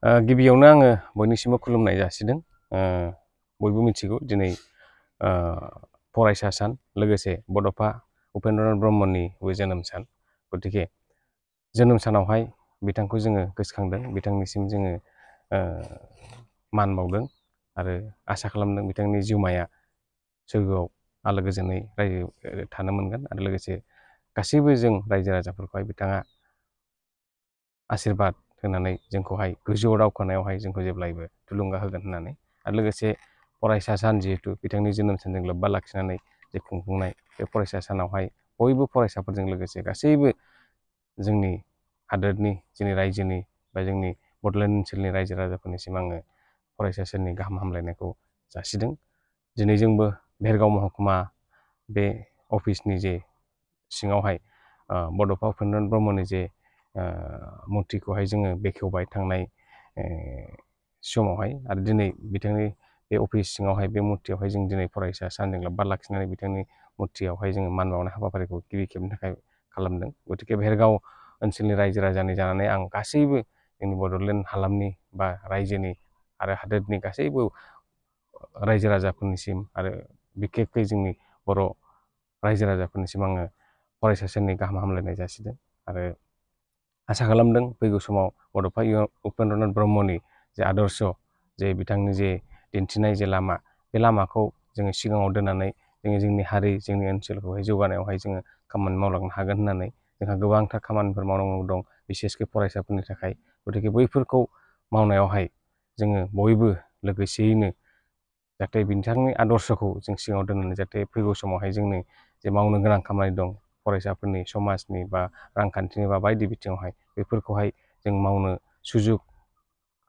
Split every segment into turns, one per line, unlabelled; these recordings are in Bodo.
गिबियावनो आङो बयनिसिमबो खुलुमनाय जासिदों। बयबो मिथिगौ दिनै फरायसा सान लोगोसे बड'फा उपेन्द्रनाथ ब्रह्मनिबो जोनोम सान। गतिके जोनोम सानावहाय बिथांखौ जोङो गोसोखांदों, बिथांनिसिम जोङो मान बावदों आरो आसा खालामदों बिथांनि जिउमाया सोरगोआव आलो गोजोनै रायजो थानो मोनगोन आरो लोगोसे गासैबो जों रायजो राजाफोरखौहाय बिथाङा आशीर्बाद होनानै जोंखौहाय गोजौआव दावखोनायावहाय जोंखौ जेब्लायबो थुलुंगा होगोन होननानै आरो लोगोसे फरायसा सान जिहेतु बिथांनि जोनोम सानजों लोब्बा लाखिनानै जे खुंफुंनाय बे फरायसा सानावहाय बयबो फरायसाफोरजों लोगोसे गासैबो जोंनि हादोरनि जोंनि रायजोनि बा जोंनि बड'लेण्ड ओनसोलनि रायजो राजाफोरनिसिम आङो फरायसा साननि गाहाम हामलायनायखौ जासिदों। दिनै जोंबो भेरगाव महकुमा बे अफिसनि जे सिङावहाय बड'फा उपेन्द्रनाथ ब्रह्मनि जे मुर्तिखौहाय जोङो बेखेवबाय थांनाय समावहाय आरो दिनै बिथांनि बे अफिस सिङावहाय बे मुर्तियावहाय जों दिनै फरायसा सानजों लोब्बा लाखिनानै बिथांनि मुर्तियावहाय जोङो मान बावनाय हाबाफारिखौ गिबि खेबनि थाखाय खालामदों। गतिके भेरगाव ओनसोलनि रायजो राजानि जानानै आं गासैबो जोंनि बड'लेण्ड हालामनि बा रायजोनि आरो हादोरनि गासैबो रायजो राजाफोरनिसिम आरो बिखेखै जोंनि बर' रायजो राजाफोरनिसिम आङो फरायसा साननि गाहाम हामलायनाय जासिदों आरो आसा खालामदों फैगौ समाव बड'फा उपेन्द्रनाथ ब्रह्मनि जे आदर्श जे बिथांनि जे दिन्थिनाय जे लामा बे लामाखौ जोङो सिगाङाव दोननानै जोङो जोंनि हारि जोंनि ओनसोलखौहाय जौगानायावहाय जोङो खामानि मावलांनो हागोन होननानै जोंहा गोबांथार खामानिफोर मावनांगौ दं बिसेसकै फरायसाफोरनि थाखाय। गतिके बैफोरखौ मावनायावहाय जोङो बयबो लोगोसेयैनो जाहाथे बिथांनि आदर्शखौ जों सिगाङाव दोननानै जाहाथे फैगौ समावहाय जोंनि जे मावनो गोनां खामानि दं फरायसाफोरनि समाजनि बा रांखान्थिनि बा बायदि बिथिङावहाय बेफोरखौहाय जों मावनो सुजुग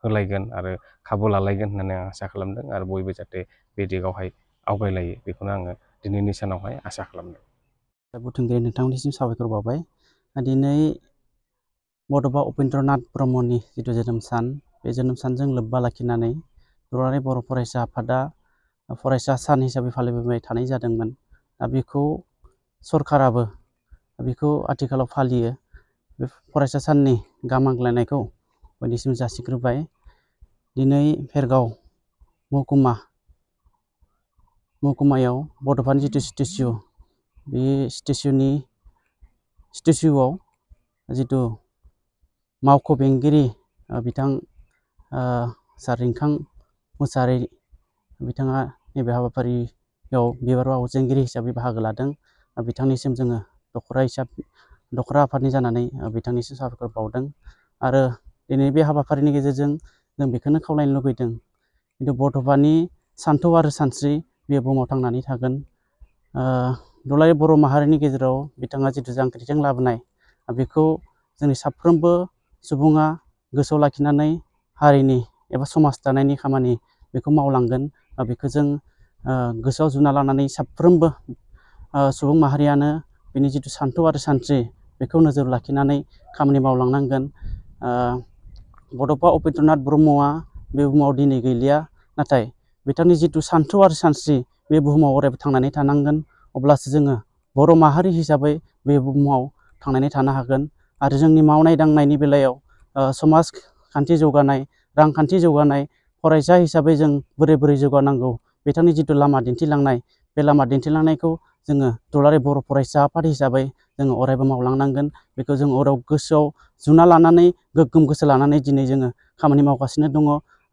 होलायगोन आरो खाबु लालायगोन होननानै आं आसा खालामदों आरो बयबो जाहाथे बे दिगावहाय आवगायलायो बेखौनो आङो दिनैनि सानावहाय आसा खालामदों।
बुथुमगिरि नोंथांनिसिम साबायखर बावबाय। दिनै बड'फा उपेन्द्रनाथ ब्रह्मनि जिथु जोनोम सान बे जोनोम सानजों लोब्बा लाखिनानै दुलाराय बर' फरायसा आफादा फरायसा सान हिसाबै फालिबोबाय थानाय जादोंमोन। दा बेखौ सरकाराबो बेखौ आथिखालाव फालियो। बे फरायसा साननि गाहाम हामलायनायखौ बयनिसिम जासिग्रोबाय। दिनै भेरगाव महकुमायाव बड'फानि जिथु स्टेचु बे स्टेचुआव जिथु मावख' बेंगिरि बिथां सार रिंखां मोसाहारि बिथाङा नैबे हाबाफारियाव बिबार बावजेनगिरि हिसाबै बाहागो लादों। बिथांनिसिम जोङो दखरा आफादनि जानानै बिथांनिसिम साबायखर बावदों आरो दिनै बे हाबाफारिनि गेजेरजों जों बेखौनो खावलायनो लुबैदों खिन्थु बड'फानि सान्थौ आरो सानस्रि बे बुहुमाव थांनानै थागोन। दुलाराय बर' माहारिनि गेजेराव बिथाङा जिथु जांख्रिथाय लाबोनाय बेखौ जोंनि साफ्रोमबो सुबुङा गोसोआव लाखिनानै हारिनि एबा समाज दानायनि खामानि बेखौ मावलांगोन। बेखौ जों गोसोआव जुना लानानै साफ्रोमबो सुबुं माहारियानो बिनि जिथु सान्थौ आरो सानस्रि बेखौ नोजोर लाखिनानै खामानि मावलांनांगोन। बड'फा उपेन्द्रनाथ ब्रह्मआ बे बुहुमाव दिनै गैलिया, नाथाय बिथांनि जिथु सान्थौ आरो सानस्रि बे बुहुमाव अरायबो थांनानै थानांगोन। अब्लासो जोङो बर' माहारि हिसाबै बे बुहुमाव थांनानै थानो हागोन आरो जोंनि मावनाय दांनायनि बेलायाव समाजखान्थि जौगानाय, रांखान्थि जौगानाय, फरायसा हिसाबै जों बोरै जौगानांगौ बिथांनि जिथु लामा दिन्थिलांनाय बे लामा दिन्थिलांनायखौ जोङो दुलाराय बर' फरायसा आफाद हिसाबै जोङो अरायबो मावलांनांगोन। बेखौ जों अराय गोसोआव जुना लानानै गोग्गोम गोसो लानानै दिनै जोङो खामानि मावगासिनो दङ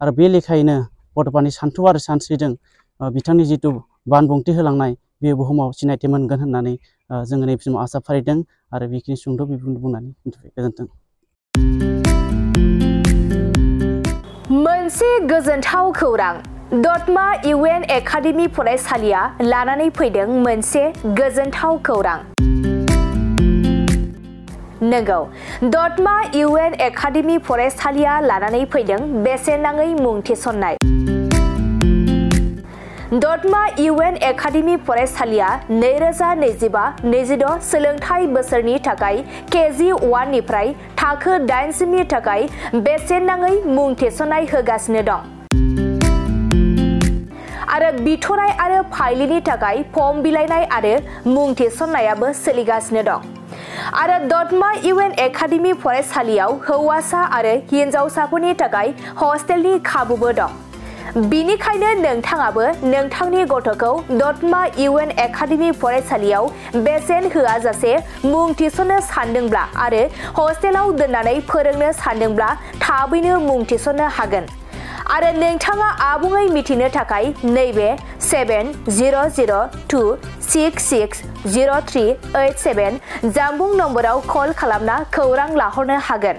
आरो बे लेखायैनो बड'फानि सान्थौ आरो सानस्रिजों बिथांनि जिथु बानबुंथि होलांनाय बे बुहुमाव सिनायथि मोनगोन होननानै जोङो नैबे समाव आसा फारिदों आरो बेखिनि सुंद' बिबुंथि बुंनानै गोजोन्थों।
मोनसे गोजोनथाव खौरां। दतमा इउएन एकाडेमि फरायसालिया लानानै फैदों मोनसे गोजोनथाव खौरां। नंगौ, दतमा इउएन एकाडेमि फरायसालिया लानानै फैदों बेसेन नाङै मुं थिसननाय। दतमा इउएन एकाडेमि फरायसालिया 2025-26 सोलोंथाइ बोसोरनि थाखाय केजि 1 निफ्राय थाखो 8 सिमनि थाखाय बेसेन नाङै मुं थिसननाय होगासिनो दं आरो बिथराय आरो फाइलिनि थाखाय फर्म बिलाइनाय आरो मुं थिसननायाबो सोलिगासिनो दं। आरो दतमा इउएन एकाडेमि फरायसालियाव हौवासा आरो हिनजावसाफोरनि थाखाय हस्टेलनि खाबुबो दं। बिनिखायनो नोंथाङाबो नोंथांनि गथ'खौ दतमा इउएन एकाडेमि फरायसालियाव बेसेन होआजासे मुं थिसननो सानदोंब्ला आरो हस्टेलाव दोननानै फोरोंनो सानदोंब्ला थाबैनो मुं थिसननो हागोन। आरो नोंथाङा आबुङै मिथिनो थाखाय नैबे 7002660387 जानबुं नम्बराव कल खालामना खौरां लाहरनो हागोन।